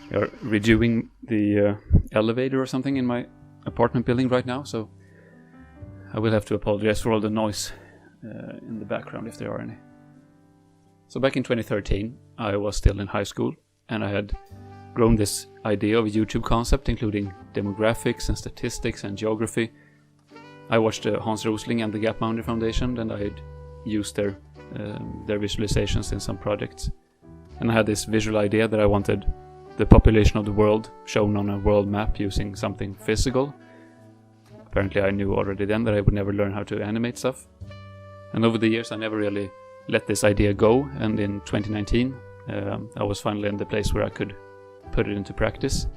We are redoing the elevator or something in my apartment building right now, so I will have to apologize for all the noise in the background if there are any. So back in 2013, I was still in high school, and I had grown this idea of a YouTube concept, including demographics and statistics and geography. I watched Hans Rosling and the Gapminder Foundation, and I had used their visualizations in some projects. And I had this visual idea that I wanted the population of the world shown on a world map using something physical. Apparently I knew already then that I would never learn how to animate stuff. And over the years I never really let this idea go, and in 2019 I was finally in the place where I could put it into practice.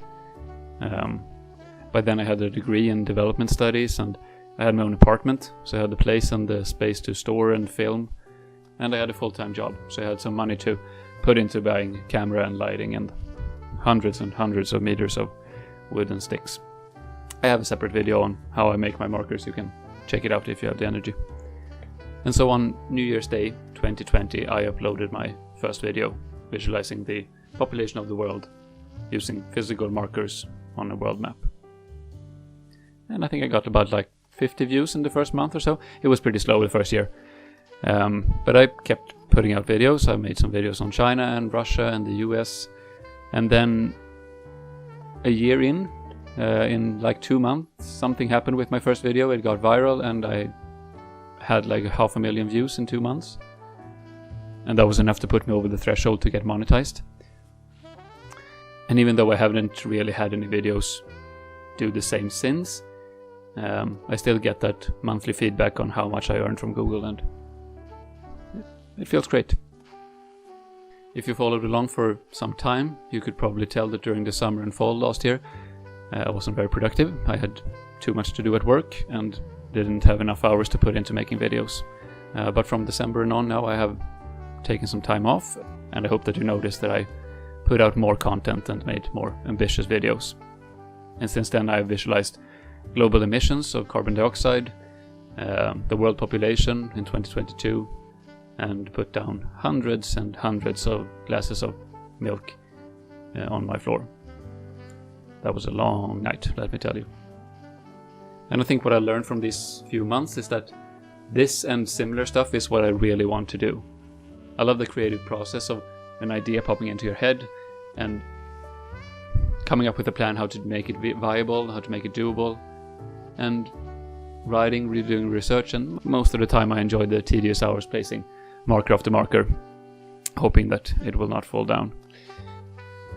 By then I had a degree in development studies, and I had my own apartment, so I had the place and the space to store and film, and I had a full-time job, so I had some money to put into buying camera and lighting and hundreds and hundreds of meters of wood and sticks. I have a separate video on how I make my markers, you can check it out if you have the energy. And so on New Year's Day 2020 I uploaded my first video visualizing the population of the world using physical markers on a world map. And I think I got about like 50 views in the first month or so. It was pretty slow the first year. But I kept putting out videos. I made some videos on China and Russia and the US. And then a year in like 2 months, something happened with my first video. It got viral and I had like 500,000 views in 2 months. And that was enough to put me over the threshold to get monetized. And even though I haven't really had any videos do the same since, I still get that monthly feedback on how much I earned from Google, and it feels great. If you followed along for some time, you could probably tell that during the summer and fall last year, I wasn't very productive. I had too much to do at work and didn't have enough hours to put into making videos. But from December and on now I have taken some time off, and I hope that you noticed that I put out more content and made more ambitious videos. And since then I've visualized global emissions of carbon dioxide, the world population in 2022, and put down hundreds and hundreds of glasses of milk on my floor. That was a long night, let me tell you. And I think what I learned from these few months is that this and similar stuff is what I really want to do. I love the creative process of an idea popping into your head and coming up with a plan how to make it viable, how to make it doable, and writing, redoing research, and most of the time I enjoy the tedious hours placing marker after marker, hoping that it will not fall down.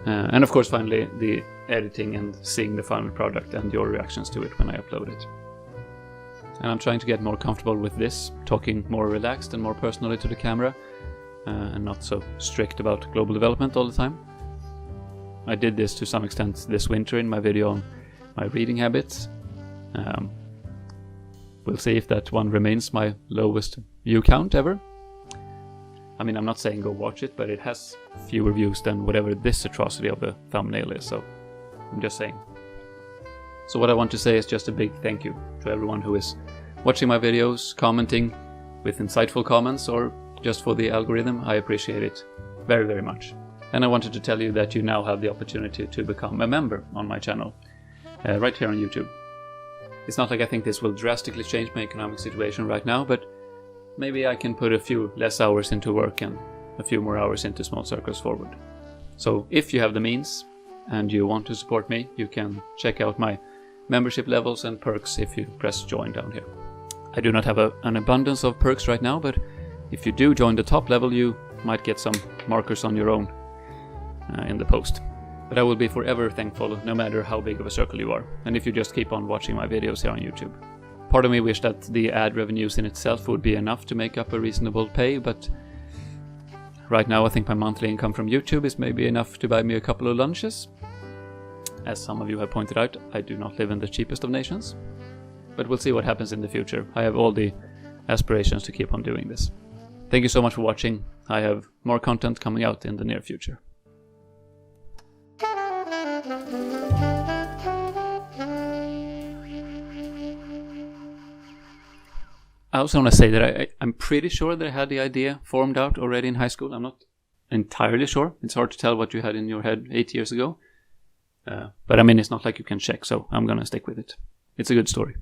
And of course finally the editing and seeing the final product and your reactions to it when I upload it. And I'm trying to get more comfortable with this, talking more relaxed and more personally to the camera, and not so strict about global development all the time. I did this to some extent this winter in my video on my reading habits. We'll see if that one remains my lowest view count ever. I mean, I'm not saying go watch it, but it has fewer views than whatever this atrocity of a thumbnail is, so I'm just saying. So what I want to say is just a big thank you to everyone who is watching my videos, commenting with insightful comments, or just for the algorithm. I appreciate it very, very much. And I wanted to tell you that you now have the opportunity to become a member on my channel, right here on YouTube. It's not like I think this will drastically change my economic situation right now, but maybe I can put a few less hours into work and a few more hours into Small Circles Forward. So if you have the means and you want to support me, you can check out my membership levels and perks if you press join down here. I do not have an abundance of perks right now, but if you do join the top level, you might get some markers on your own in the post. But I will be forever thankful no matter how big of a circle you are, and if you just keep on watching my videos here on YouTube. Part of me wished that the ad revenues in itself would be enough to make up a reasonable pay, but right now I think my monthly income from YouTube is maybe enough to buy me a couple of lunches. As some of you have pointed out, I do not live in the cheapest of nations. But we'll see what happens in the future. I have all the aspirations to keep on doing this. Thank you so much for watching. I have more content coming out in the near future. also want to say that I'm pretty sure that I had the idea formed out already in high school. I'm not entirely sure. It's hard to tell what you had in your head 8 years ago. But I mean, it's not like you can check, so I'm gonna stick with it. It's a good story.